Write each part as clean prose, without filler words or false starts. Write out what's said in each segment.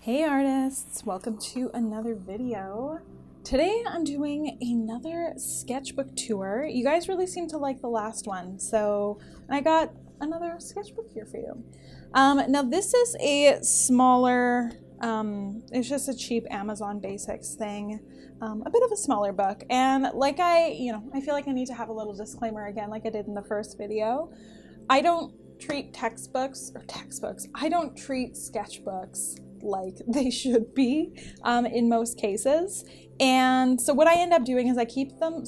Hey artists, welcome to another video. Today I'm doing another sketchbook tour. You guys really seem to like the last one, so I got another sketchbook here for you. Now this is a smaller, it's just a cheap Amazon Basics thing, a bit of a smaller book. And like I feel like I need to have a little disclaimer again, like I did in the first video. I don't treat I don't treat sketchbooks like they should be in most cases. And so what I end up doing is I keep them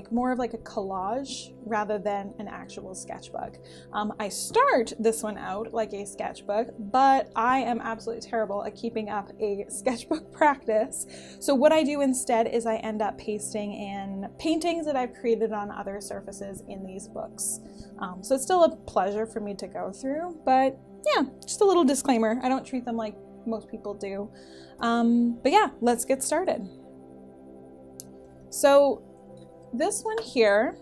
more of like a collage rather than an actual sketchbook. I start this one out like a sketchbook, but I am absolutely terrible at keeping up a sketchbook practice. So what I do instead is I end up pasting in paintings that I've created on other surfaces in these books. So it's still a pleasure for me to go through, but yeah, just a little disclaimer. I don't treat them like most people do. But yeah, let's get started. So this one here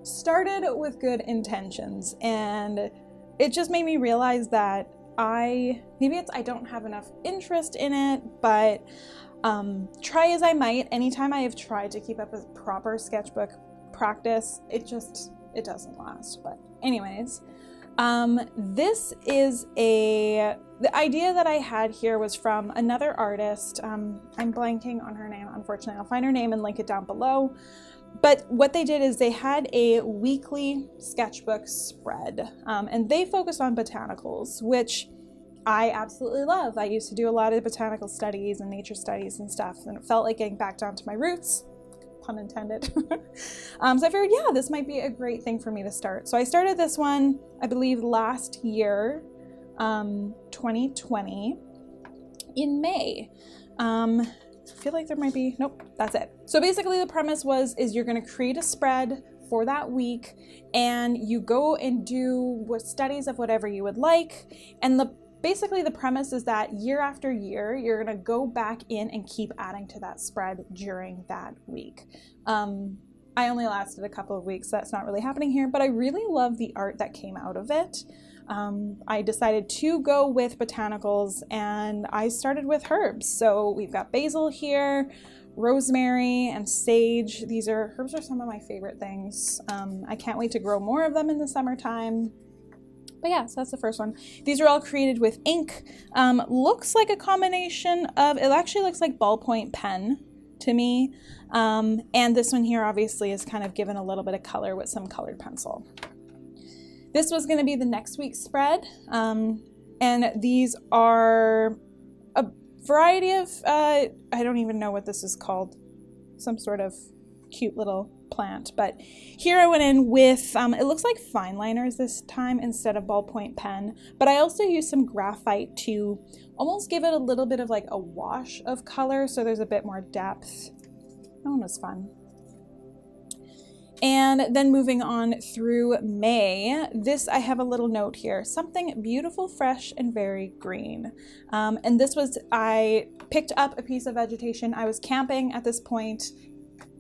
started with good intentions, and it just made me realize that I don't have enough interest in it, but try as I might, anytime I have tried to keep up a proper sketchbook practice, it doesn't last. But anyways, this is the idea that I had here was from another artist. I'm blanking on her name, unfortunately. I'll find her name and link it down below. But what they did is they had a weekly sketchbook spread, and they focused on botanicals, which I absolutely love. I used to do a lot of botanical studies and nature studies and stuff, and it felt like getting back down to my roots. Pun intended. So I figured, yeah, this might be a great thing for me to start. So I started this one, I believe, last year, 2020, in May. I feel like there might be, nope, that's it. So basically the premise is you're going to create a spread for that week, and you go and do studies of whatever you would like, and basically the premise is that year after year, you're gonna go back in and keep adding to that spread during that week. I only lasted a couple of weeks, so that's not really happening here, but I really love the art that came out of it. I decided to go with botanicals, and I started with herbs. So we've got basil here, rosemary, and sage. Herbs are some of my favorite things. I can't wait to grow more of them in the summertime. But yeah, so that's the first one. These are all created with ink. Looks like a combination of, it actually looks like ballpoint pen to me. And this one here obviously is kind of given a little bit of color with some colored pencil. This was going to be the next week's spread. And these are a variety of, I don't even know what this is called. Some sort of cute little plant, but here I went in with it looks like fine liners this time instead of ballpoint pen, but I also used some graphite to almost give it a little bit of like a wash of color, so there's a bit more depth. That one was fun. And then moving on through May, I have a little note here, something beautiful, fresh, and very green. And I picked up a piece of vegetation. I was camping at this point.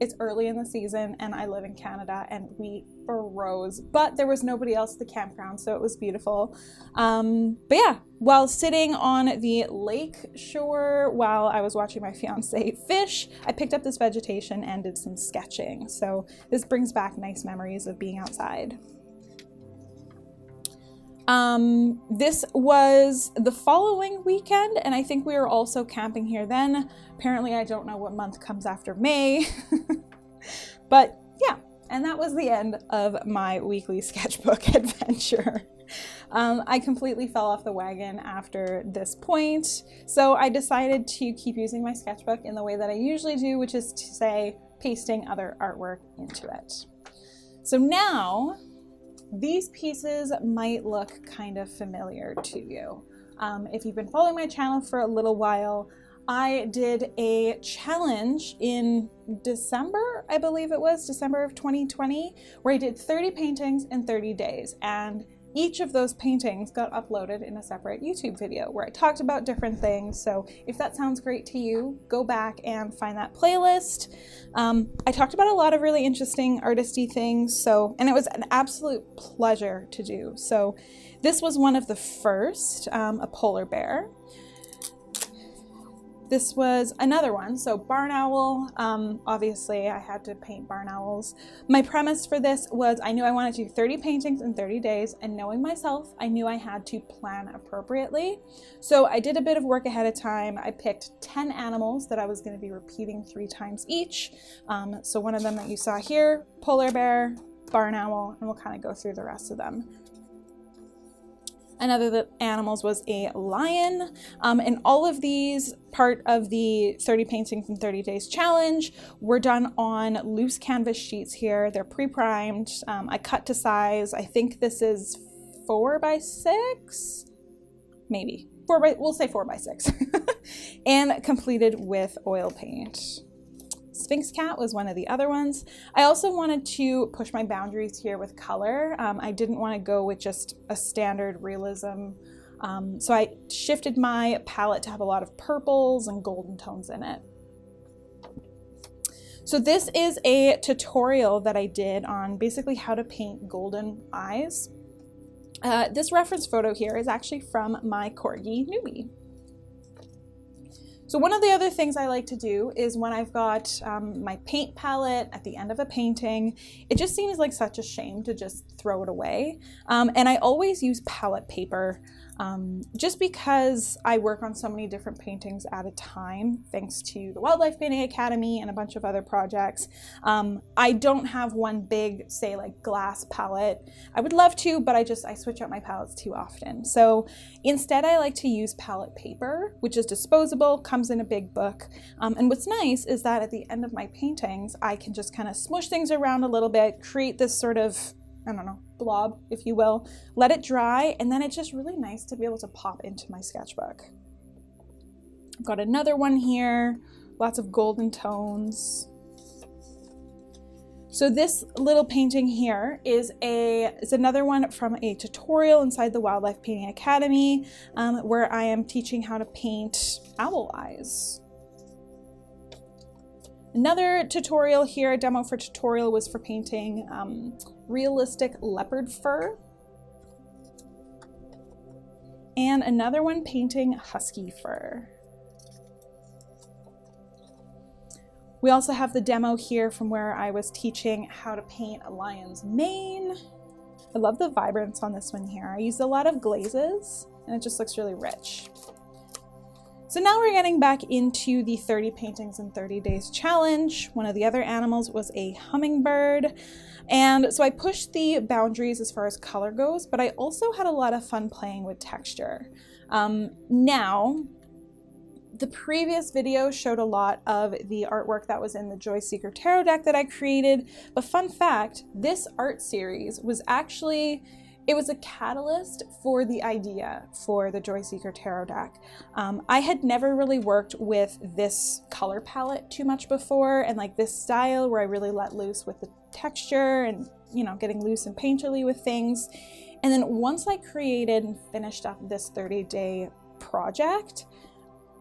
It's early in the season, and I live in Canada, and we froze, but there was nobody else at the campground, so it was beautiful. But yeah, while sitting on the lake shore while I was watching my fiance fish, I picked up this vegetation and did some sketching. So this brings back nice memories of being outside. This was the following weekend, and I think we were also camping here then. Apparently, I don't know what month comes after May, but yeah, and that was the end of my weekly sketchbook adventure. I completely fell off the wagon after this point, so I decided to keep using my sketchbook in the way that I usually do, which is to say, pasting other artwork into it. So now, these pieces might look kind of familiar to you. If you've been following my channel for a little while, I did a challenge in December, I believe it was, December of 2020, where I did 30 paintings in 30 days. And each of those paintings got uploaded in a separate YouTube video where I talked about different things. So if that sounds great to you, go back and find that playlist. I talked about a lot of really interesting artisty things, and it was an absolute pleasure to do. So this was one of the first, a polar bear. This was another one, so barn owl. Obviously I had to paint barn owls. My premise for this was I knew I wanted to do 30 paintings in 30 days, and knowing myself, I knew I had to plan appropriately. So I did a bit of work ahead of time. I picked 10 animals that I was going to be repeating 3 times each. So one of them that you saw here, polar bear, barn owl, and we'll kind of go through the rest of them. Another of the animals was a lion, and all of these, part of the 30 paintings in 30 days challenge, were done on loose canvas sheets here. They're pre-primed. I cut to size. I think this is 4 by 6, maybe we'll say 4 by 6, and completed with oil paint. Sphinx cat was one of the other ones. I also wanted to push my boundaries here with color. I didn't want to go with just a standard realism. So I shifted my palette to have a lot of purples and golden tones in it. So this is a tutorial that I did on basically how to paint golden eyes. This reference photo here is actually from my corgi newbie. So one of the other things I like to do is when I've got my paint palette at the end of a painting, it just seems like such a shame to just throw it away. And I always use palette paper just because I work on so many different paintings at a time, thanks to the Wildlife Painting Academy and a bunch of other projects. I don't have one big, say like glass palette. I would love to, but I switch out my palettes too often. So instead I like to use palette paper, which is disposable, comes in a big book. And what's nice is that at the end of my paintings, I can just kind of smush things around a little bit, create this sort of, I don't know, blob, if you will, let it dry, and then it's just really nice to be able to pop into my sketchbook. I've got another one here, lots of golden tones. So this little painting here is another one from a tutorial inside the Wildlife Painting Academy, where I am teaching how to paint owl eyes. Another tutorial here, a demo for tutorial, was for painting realistic leopard fur. And another one painting husky fur. We also have the demo here from where I was teaching how to paint a lion's mane. I love the vibrance on this one here. I used a lot of glazes and it just looks really rich. So now we're getting back into the 30 paintings in 30 days challenge. One of the other animals was a hummingbird. And so I pushed the boundaries as far as color goes, but I also had a lot of fun playing with texture. Now, the previous video showed a lot of the artwork that was in the Joy Seeker Tarot deck that I created. But fun fact, this art series was actually, it was a catalyst for the idea for the Joy Seeker Tarot deck. I had never really worked with this color palette too much before, and like this style where I really let loose with the texture and, you know, getting loose and painterly with things. And then once I created and finished up this 30-day project,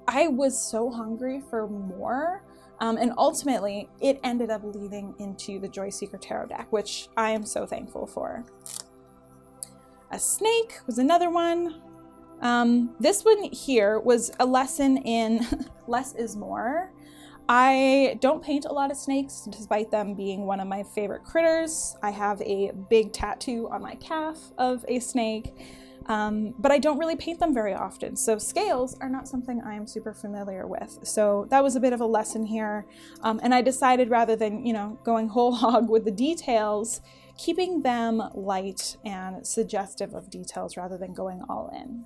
I was so hungry for more. And ultimately, it ended up leading into the Joy Seeker Tarot deck, which I am so thankful for. A snake was another one. This one here was a lesson in less is more. I don't paint a lot of snakes, despite them being one of my favorite critters. I have a big tattoo on my calf of a snake, but I don't really paint them very often. So scales are not something I am super familiar with. So that was a bit of a lesson here. And I decided rather than, you know, going whole hog with the details, keeping them light and suggestive of details rather than going all in.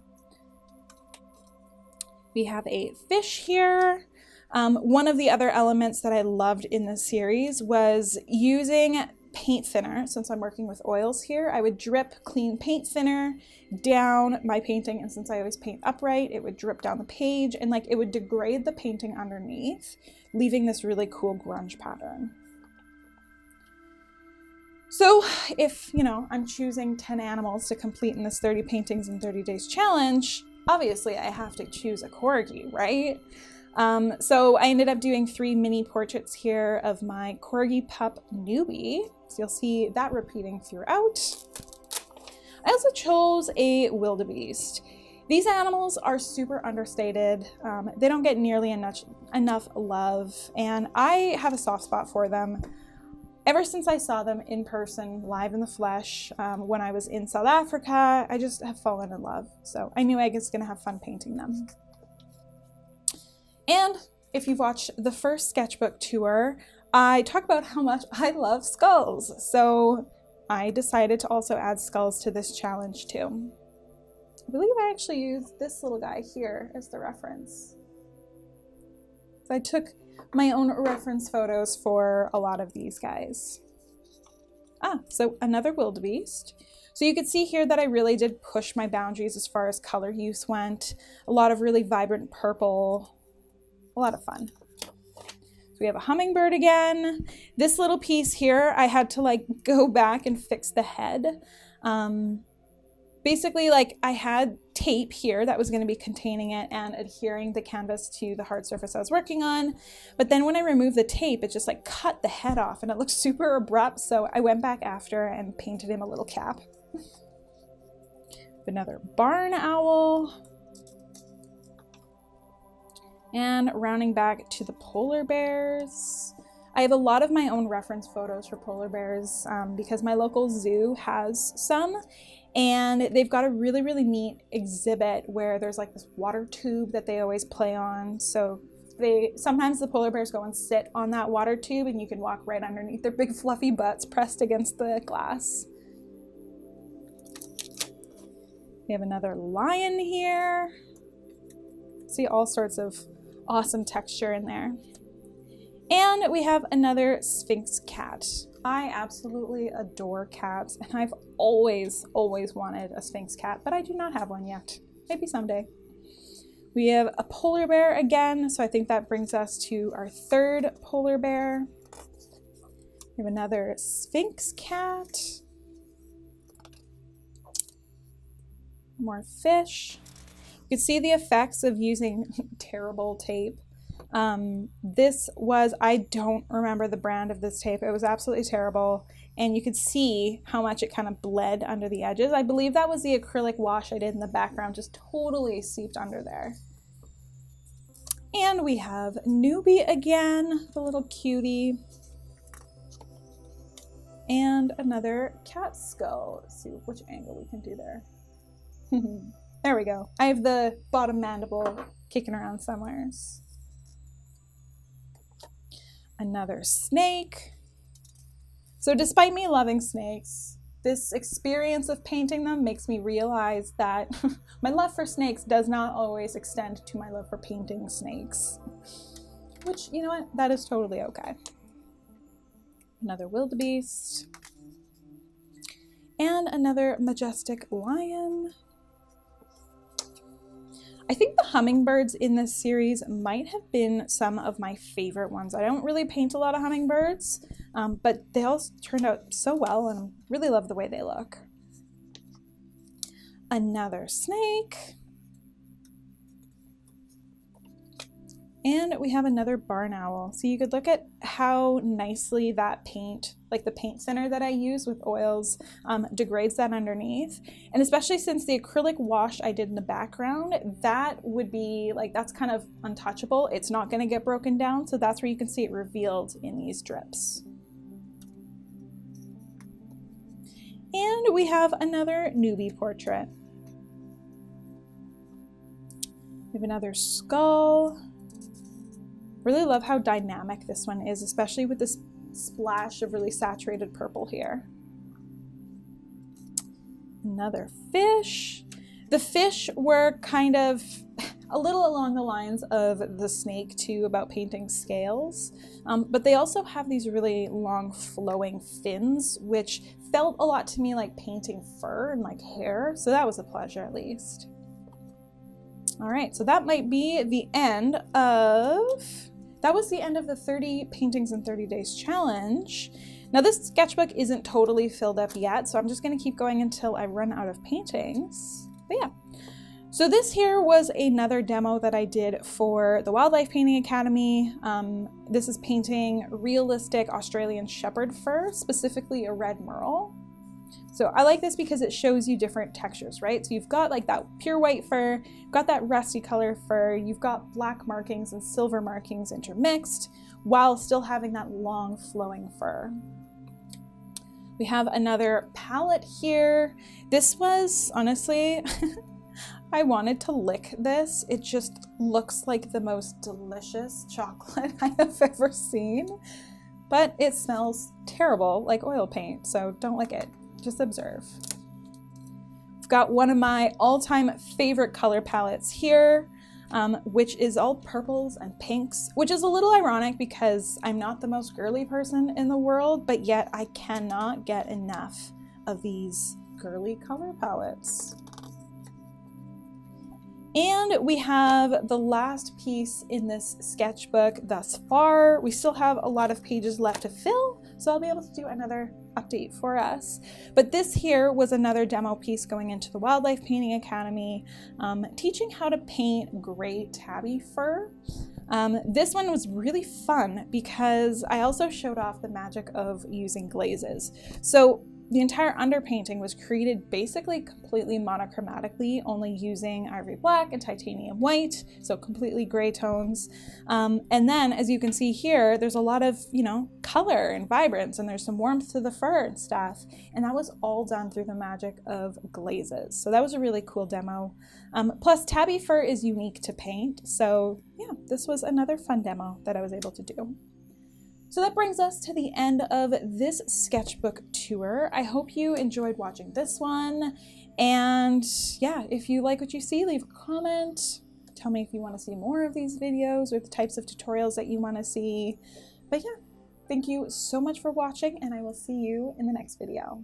We have a fish here. One of the other elements that I loved in this series was using paint thinner. Since I'm working with oils here, I would drip clean paint thinner down my painting, and since I always paint upright, it would drip down the page and like it would degrade the painting underneath, leaving this really cool grunge pattern. So if, you know, I'm choosing 10 animals to complete in this 30 paintings in 30 days challenge, obviously I have to choose a corgi, right? So I ended up doing 3 mini portraits here of my corgi pup newbie. So you'll see that repeating throughout. I also chose a wildebeest. These animals are super understated. They don't get nearly enough love, and I have a soft spot for them. Ever since I saw them in person, live in the flesh, when I was in South Africa, I just have fallen in love. So I knew I was gonna have fun painting them. And if you've watched the first sketchbook tour, I talk about how much I love skulls. So I decided to also add skulls to this challenge too. I believe I actually used this little guy here as the reference. So I took my own reference photos for a lot of these guys. So another wildebeest. So you could see here that I really did push my boundaries as far as color use went. A lot of really vibrant purple, a lot of fun. So we have a hummingbird again. This little piece here, I had to like go back and fix the head. Basically, like I had tape here that was going to be containing it and adhering the canvas to the hard surface I was working on. But then when I removed the tape, it just like cut the head off and it looked super abrupt. So I went back after and painted him a little cap. Another barn owl. And rounding back to the polar bears. I have a lot of my own reference photos for polar bears because my local zoo has some. And they've got a really, really neat exhibit where there's like this water tube that they always play on. So sometimes the polar bears go and sit on that water tube and you can walk right underneath their big fluffy butts pressed against the glass. We have another lion here. See all sorts of awesome texture in there. And we have another Sphinx cat. I absolutely adore cats, and I've always wanted a Sphinx cat, but I do not have one yet. Maybe someday. We have a polar bear again, so I think that brings us to our third polar bear. We have another Sphinx cat. More fish. You can see the effects of using terrible tape. I don't remember the brand of this tape. It was absolutely terrible. And you could see how much it kind of bled under the edges. I believe that was the acrylic wash I did in the background, just totally seeped under there. And we have Newbie again, the little cutie. And another cat skull. Let's see which angle we can do there. There we go. I have the bottom mandible kicking around somewhere. Another snake. So despite me loving snakes, this experience of painting them makes me realize that my love for snakes does not always extend to my love for painting snakes. Which, you know what, that is totally okay. Another wildebeest. And another majestic lion. I think the hummingbirds in this series might have been some of my favorite ones. I don't really paint a lot of hummingbirds, but they all turned out so well and I really love the way they look. Another snake. And we have another barn owl. So you could look at how nicely that paint, like the paint thinner that I use with oils, degrades that underneath. And especially since the acrylic wash I did in the background, that would be like, that's kind of untouchable. It's not gonna get broken down. So that's where you can see it revealed in these drips. And we have another Newbie portrait. We have another skull. Really love how dynamic this one is, especially with this splash of really saturated purple here. Another fish. The fish were kind of a little along the lines of the snake too, about painting scales, but they also have these really long flowing fins, which felt a lot to me like painting fur and like hair, so that was a pleasure at least. All right, so that might be the end of... That was the end of the 30 paintings in 30 days challenge. Now this sketchbook isn't totally filled up yet, so I'm just gonna keep going until I run out of paintings. But yeah, so this here was another demo that I did for the Wildlife Painting Academy. This is painting realistic Australian shepherd fur, specifically a red merle. So I like this because it shows you different textures, right? So you've got like that pure white fur, you've got that rusty color fur, you've got black markings and silver markings intermixed while still having that long flowing fur. We have another palette here. This was honestly, I wanted to lick this. It just looks like the most delicious chocolate I have ever seen, but it smells terrible like oil paint, so don't lick it. Just observe. I've got one of my all-time favorite color palettes here, which is all purples and pinks, which is a little ironic because I'm not the most girly person in the world, but yet I cannot get enough of these girly color palettes. And we have the last piece in this sketchbook thus far. We still have a lot of pages left to fill, so I'll be able to do another update for us. But this here was another demo piece going into the Wildlife Painting Academy, teaching how to paint gray tabby fur. This one was really fun because I also showed off the magic of using glazes. So the entire underpainting was created basically completely monochromatically, only using ivory black and titanium white, so completely gray tones. And then, as you can see here, there's a lot of, color and vibrance, and there's some warmth to the fur and stuff. And that was all done through the magic of glazes. So that was a really cool demo. Plus, tabby fur is unique to paint. So yeah, this was another fun demo that I was able to do. So that brings us to the end of this sketchbook tour. I hope you enjoyed watching this one. And yeah, if you like what you see, leave a comment. Tell me if you want to see more of these videos or the types of tutorials that you want to see. But yeah, thank you so much for watching, and I will see you in the next video.